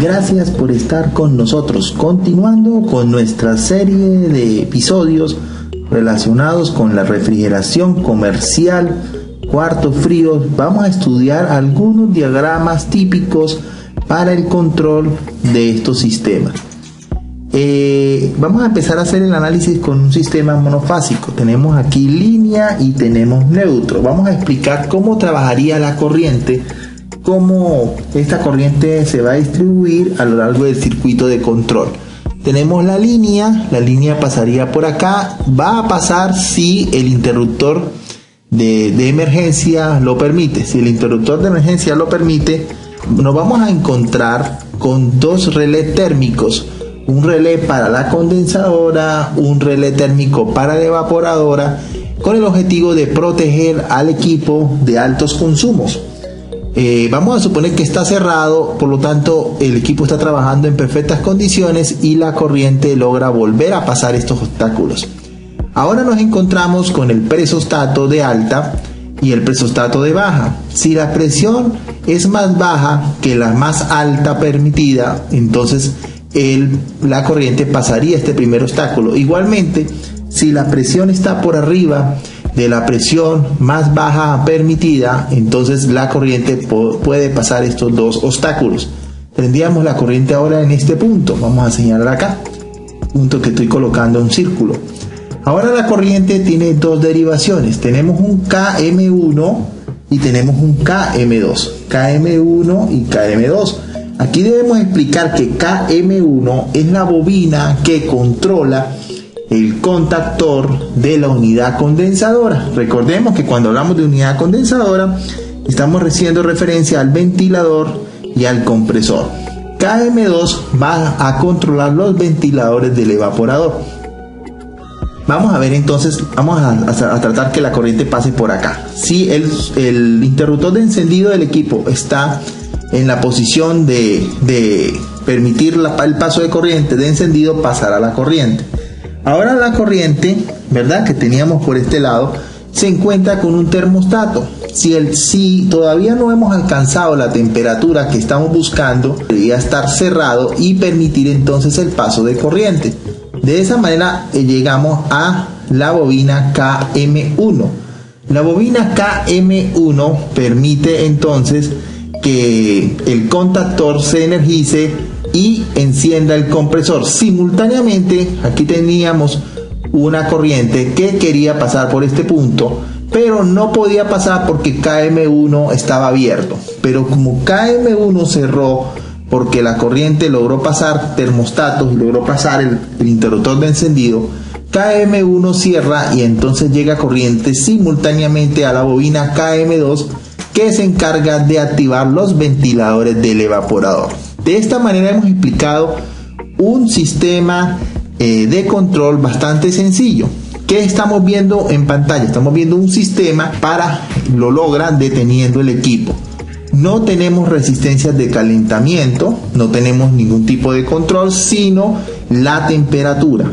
Gracias por estar con nosotros, continuando con nuestra serie de episodios relacionados con la refrigeración comercial, cuartos fríos. Vamos a estudiar algunos diagramas típicos para el control de estos sistemas. Vamos a empezar a hacer el análisis con un sistema monofásico. Tenemos aquí línea y tenemos neutro. Vamos a explicar cómo trabajaría la corriente, cómo esta corriente se va a distribuir a lo largo del circuito de control. Tenemos la línea pasaría por acá, va a pasar si el interruptor de emergencia lo permite. Si el interruptor de emergencia lo permite, nos vamos a encontrar con dos relés térmicos, un relé para la condensadora, un relé térmico para la evaporadora, con el objetivo de proteger al equipo de altos consumos. Vamos a suponer que está cerrado, por lo tanto el equipo está trabajando en perfectas condiciones y la corriente logra volver a pasar estos obstáculos. Ahora nos encontramos con el presostato de alta y el presostato de baja. Si la presión es más baja que la más alta permitida, entonces la corriente pasaría este primer obstáculo. Igualmente, si la presión está por arriba de la presión más baja permitida, entonces la corriente puede pasar estos dos obstáculos. Tendríamos la corriente ahora en este punto. Vamos a señalar acá, punto que estoy colocando en círculo. Ahora la corriente tiene dos derivaciones. Tenemos un KM1 y tenemos un KM2. KM1 y KM2. Aquí debemos explicar que KM1 es la bobina que controla el contactor de la unidad condensadora. Recordemos que cuando hablamos de unidad condensadora estamos haciendo referencia al ventilador y al compresor. KM2 va a controlar los ventiladores del evaporador. Vamos a ver entonces, vamos a tratar que la corriente pase por acá. Si el interruptor de encendido del equipo está en la posición de permitir el paso de corriente de encendido, pasará la corriente. Ahora la corriente, ¿verdad?, que teníamos por este lado, se encuentra con un termostato. Si todavía no hemos alcanzado la temperatura que estamos buscando, debería estar cerrado y permitir entonces el paso de corriente. De esa manera llegamos a la bobina KM1. La bobina KM1 permite entonces que el contactor se energice y encienda el compresor. Simultáneamente, aquí teníamos una corriente que quería pasar por este punto, pero no podía pasar porque KM1 estaba abierto. Pero como KM1 cerró porque la corriente logró pasar termostatos y logró pasar el interruptor de encendido, KM1 cierra y entonces llega corriente simultáneamente a la bobina KM2, que se encarga de activar los ventiladores del evaporador. De esta manera hemos explicado un sistema de control bastante sencillo. ¿Qué estamos viendo en pantalla? Estamos viendo un sistema lo logra deteniendo el equipo. No tenemos resistencias de calentamiento, no tenemos ningún tipo de control, sino la temperatura.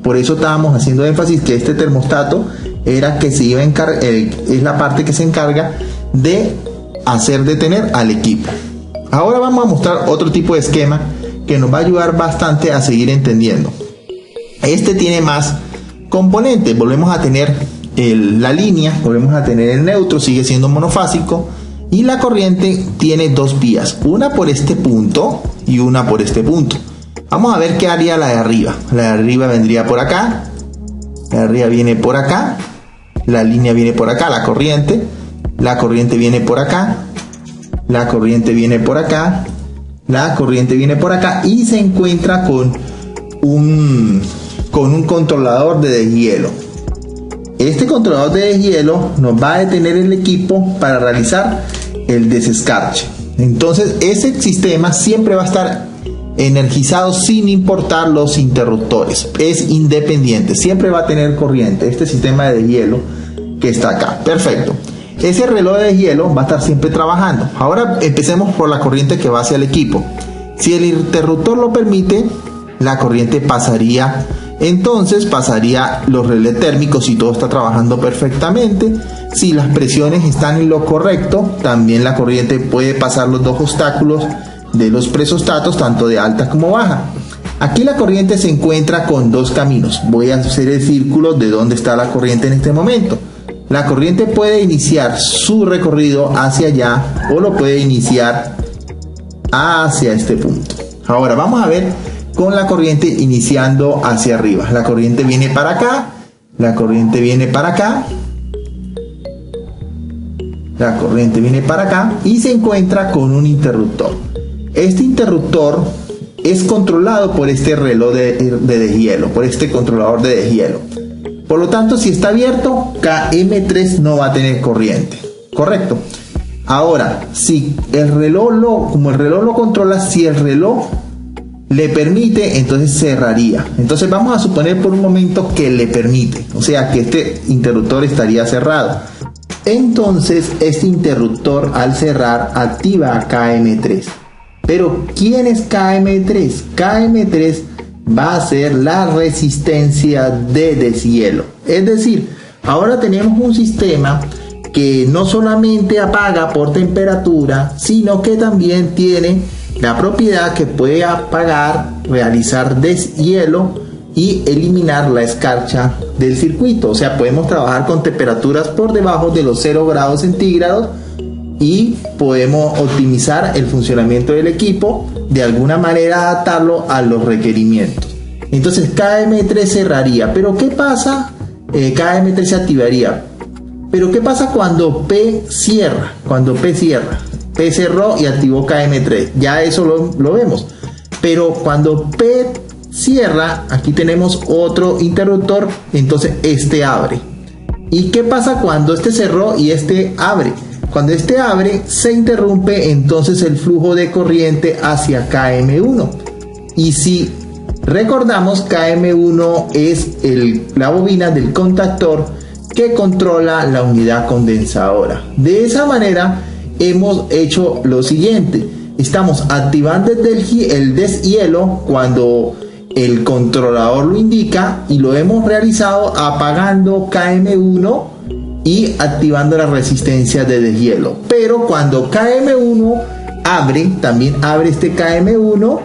Por eso estábamos haciendo énfasis que este termostato era que se iba a es la parte que se encarga de hacer detener al equipo. Ahora vamos a mostrar otro tipo de esquema que nos va a ayudar bastante a seguir entendiendo. Este tiene más componentes. Volvemos a tener la línea, volvemos a tener el neutro, sigue siendo monofásico, y la corriente tiene dos vías, una por este punto y una por este punto. Vamos a ver qué haría la de arriba. La de arriba vendría por acá, la de arriba viene por acá, la línea viene por acá, la corriente viene por acá, la corriente viene por acá, la corriente viene por acá y se encuentra con un controlador de deshielo. Este controlador de deshielo nos va a detener el equipo para realizar el desescarche. Entonces ese sistema siempre va a estar energizado sin importar los interruptores, es independiente, siempre va a tener corriente este sistema de deshielo que está acá. Perfecto. Ese reloj de deshielo va a estar siempre trabajando. Ahora empecemos por la corriente que va hacia el equipo. Si el interruptor lo permite, la corriente pasaría, entonces pasaría los relés térmicos y todo está trabajando perfectamente. Si las presiones están en lo correcto, también la corriente puede pasar los dos obstáculos de los presostatos, tanto de alta como baja. Aquí la corriente se encuentra con dos caminos. Voy a hacer el círculo de dónde está la corriente en este momento. La corriente puede iniciar su recorrido hacia allá o lo puede iniciar hacia este punto. Ahora vamos a ver con la corriente iniciando hacia arriba. La corriente viene para acá, la corriente viene para acá, la corriente viene para acá y se encuentra con un interruptor. Este interruptor es controlado por este reloj de deshielo, por este controlador de deshielo. Por lo tanto, si está abierto, KM3 no va a tener corriente. ¿Correcto? Ahora, si el reloj como el reloj lo controla, si el reloj le permite, entonces cerraría. Entonces vamos a suponer por un momento que le permite, o sea que este interruptor estaría cerrado. Entonces este interruptor al cerrar activa a KM3. Pero ¿quién es KM3? KM3 va a ser la resistencia de deshielo. Es decir, ahora tenemos un sistema que no solamente apaga por temperatura, sino que también tiene la propiedad que puede apagar, realizar deshielo y eliminar la escarcha del circuito. O sea, podemos trabajar con temperaturas por debajo de los 0 grados centígrados y podemos optimizar el funcionamiento del equipo, de alguna manera adaptarlo a los requerimientos. Entonces KM3 cerraría. ¿Pero qué pasa? KM3 se activaría. ¿Pero qué pasa cuando P cierra? Cuando P cierra. P cerró y activó KM3. Ya eso lo vemos. Pero cuando P cierra, aquí tenemos otro interruptor, entonces este abre. ¿Y qué pasa cuando este cerró y este abre? Cuando este abre, se interrumpe entonces el flujo de corriente hacia KM1. Y si recordamos, KM1 es la bobina del contactor que controla la unidad condensadora. De esa manera hemos hecho lo siguiente: estamos activando el deshielo cuando el controlador lo indica y lo hemos realizado apagando KM1 y activando la resistencia de deshielo. Pero cuando KM1 abre, también abre este KM1,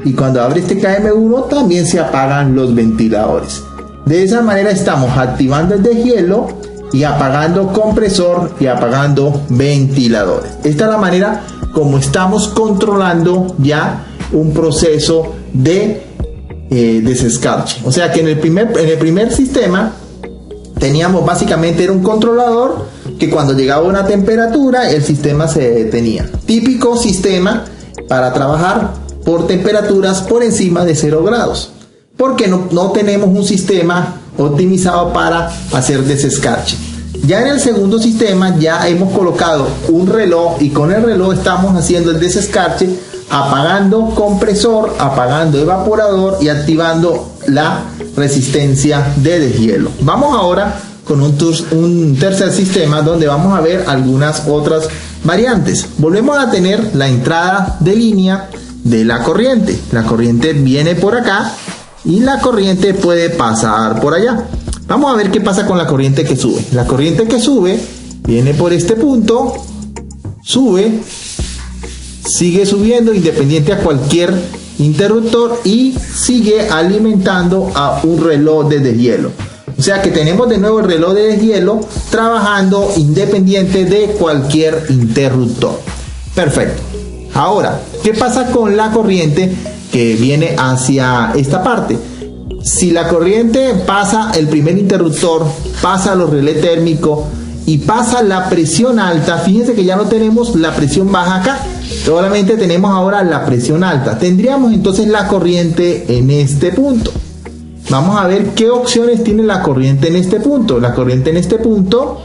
y cuando abre este KM1 también se apagan los ventiladores. De esa manera estamos activando el deshielo y apagando compresor y apagando ventiladores. Esta es la manera como estamos controlando ya un proceso de desescarche. O sea que en el primer sistema teníamos básicamente, era un controlador que cuando llegaba a una temperatura el sistema se detenía. Típico sistema para trabajar por temperaturas por encima de 0 grados. Porque no tenemos un sistema optimizado para hacer desescarche. Ya en el segundo sistema ya hemos colocado un reloj y con el reloj estamos haciendo el desescarche, apagando compresor, apagando evaporador y activando la resistencia de deshielo. Vamos ahora con un tercer sistema donde vamos a ver algunas otras variantes. Volvemos a tener la entrada de línea de la corriente. La corriente viene por acá y la corriente puede pasar por allá. Vamos a ver qué pasa con la corriente que sube. La corriente que sube viene por este punto, sube, sigue subiendo independiente a cualquier interruptor y sigue alimentando a un reloj de deshielo. O sea que tenemos de nuevo el reloj de deshielo trabajando independiente de cualquier interruptor. Perfecto. Ahora, ¿qué pasa con la corriente que viene hacia esta parte? Si la corriente pasa el primer interruptor, pasa los relés térmicos y pasa la presión alta, fíjense que ya no tenemos la presión baja acá, solamente tenemos ahora la presión alta. Tendríamos entonces la corriente en este punto. Vamos a ver qué opciones tiene la corriente en este punto. La corriente en este punto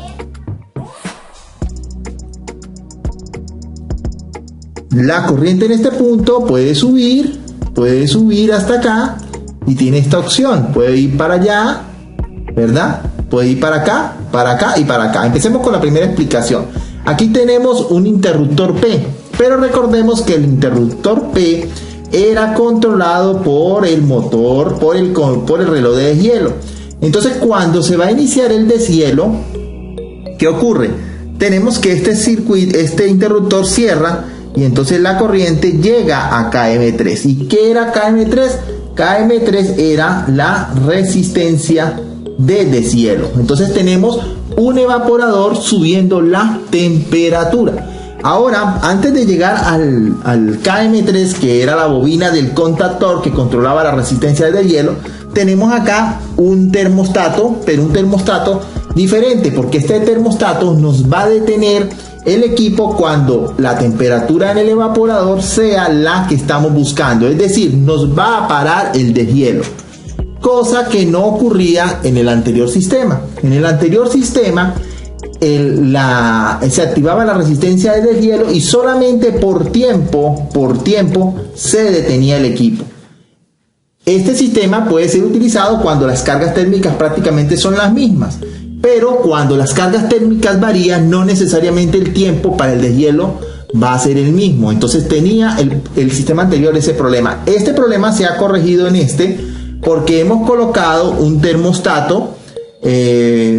puede subir hasta acá y tiene esta opción. Puede ir para allá, ¿verdad? Puede ir para acá y para acá. Empecemos con la primera explicación. Aquí tenemos un interruptor P, pero recordemos que el interruptor P era controlado por el motor, por el reloj de deshielo. Entonces, cuando se va a iniciar el deshielo, ¿qué ocurre? Tenemos que este interruptor cierra y entonces la corriente llega a KM3. ¿Y qué era KM3? KM3 era la resistencia de deshielo. Entonces tenemos un evaporador subiendo la temperatura. Ahora, antes de llegar al KM3, que era la bobina del contactor que controlaba la resistencia de deshielo, tenemos acá un termostato, pero un termostato diferente, porque este termostato nos va a detener el equipo cuando la temperatura en el evaporador sea la que estamos buscando, es decir, nos va a parar el deshielo, cosa que no ocurría en el anterior sistema. En el anterior sistema se activaba la resistencia de deshielo y solamente por tiempo se detenía el equipo. Este sistema puede ser utilizado cuando las cargas térmicas prácticamente son las mismas, pero cuando las cargas térmicas varían, no necesariamente el tiempo para el deshielo va a ser el mismo. Entonces tenía el sistema anterior ese problema. Este problema se ha corregido en porque hemos colocado un termostato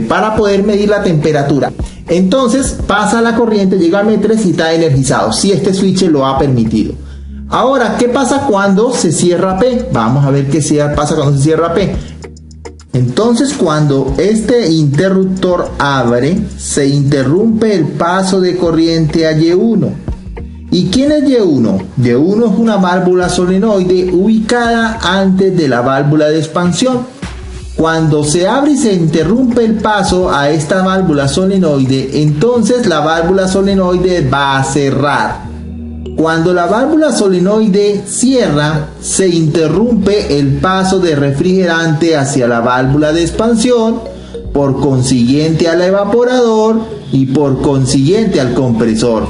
para poder medir la temperatura. Entonces pasa la corriente, llega a M3 y está energizado, si este switch lo ha permitido. Ahora, ¿qué pasa cuando se cierra P? Vamos a ver qué pasa cuando se cierra P. Entonces, cuando este interruptor abre, se interrumpe el paso de corriente a Y1. ¿Y quién es Y1? Y1 es una válvula solenoide ubicada antes de la válvula de expansión. Cuando se abre y se interrumpe el paso a esta válvula solenoide, entonces la válvula solenoide va a cerrar. Cuando la válvula solenoide cierra, se interrumpe el paso de refrigerante hacia la válvula de expansión, por consiguiente al evaporador y por consiguiente al compresor.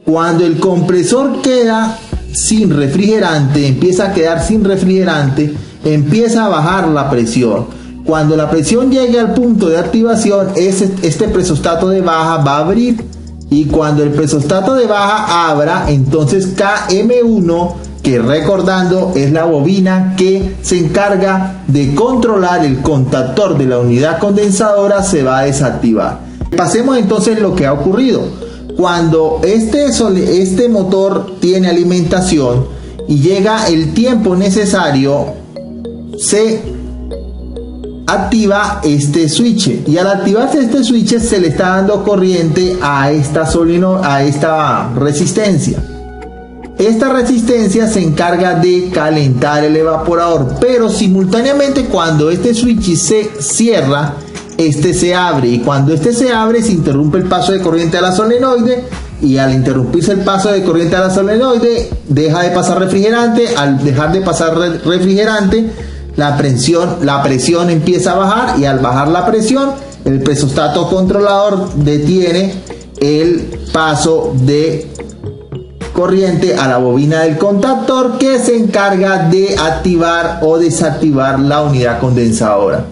Cuando el compresor queda sin refrigerante, empieza a quedar sin refrigerante, empieza a bajar la presión. Cuando la presión llegue al punto de activación, este presostato de baja va a abrir, y cuando el presostato de baja abra, entonces KM1, que recordando es la bobina que se encarga de controlar el contactor de la unidad condensadora, se va a desactivar. Pasemos entonces lo que ha ocurrido. Cuando este motor tiene alimentación y llega el tiempo necesario, se activa este switch, y al activarse este switch se le está dando corriente a esta resistencia. Esta resistencia se encarga de calentar el evaporador, pero simultáneamente cuando este switch se cierra, este se abre, y cuando este se abre se interrumpe el paso de corriente a la solenoide, y al interrumpirse el paso de corriente a la solenoide deja de pasar refrigerante. Al dejar de pasar refrigerante, la presión empieza a bajar, y al bajar la presión, el presostato controlador detiene el paso de corriente a la bobina del contactor, que se encarga de activar o desactivar la unidad condensadora.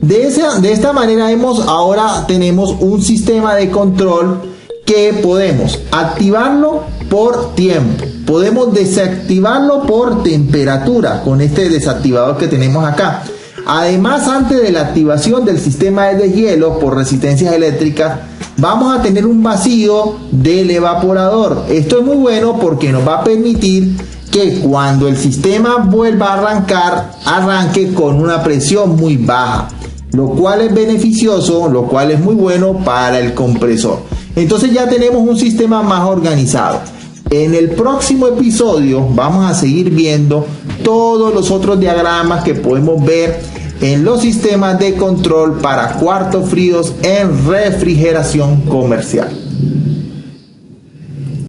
De esta manera ahora tenemos un sistema de control que podemos activarlo por tiempo, podemos desactivarlo por temperatura con este desactivador que tenemos acá. Además, antes de la activación del sistema de deshielo por resistencias eléctricas, vamos a tener un vacío del evaporador. Esto es muy bueno porque nos va a permitir que cuando el sistema vuelva a arrancar, arranque con una presión muy baja, lo cual es beneficioso, lo cual es muy bueno para el compresor. Entonces ya tenemos un sistema más organizado. En el próximo episodio vamos a seguir viendo todos los otros diagramas que podemos ver en los sistemas de control para cuartos fríos en refrigeración comercial.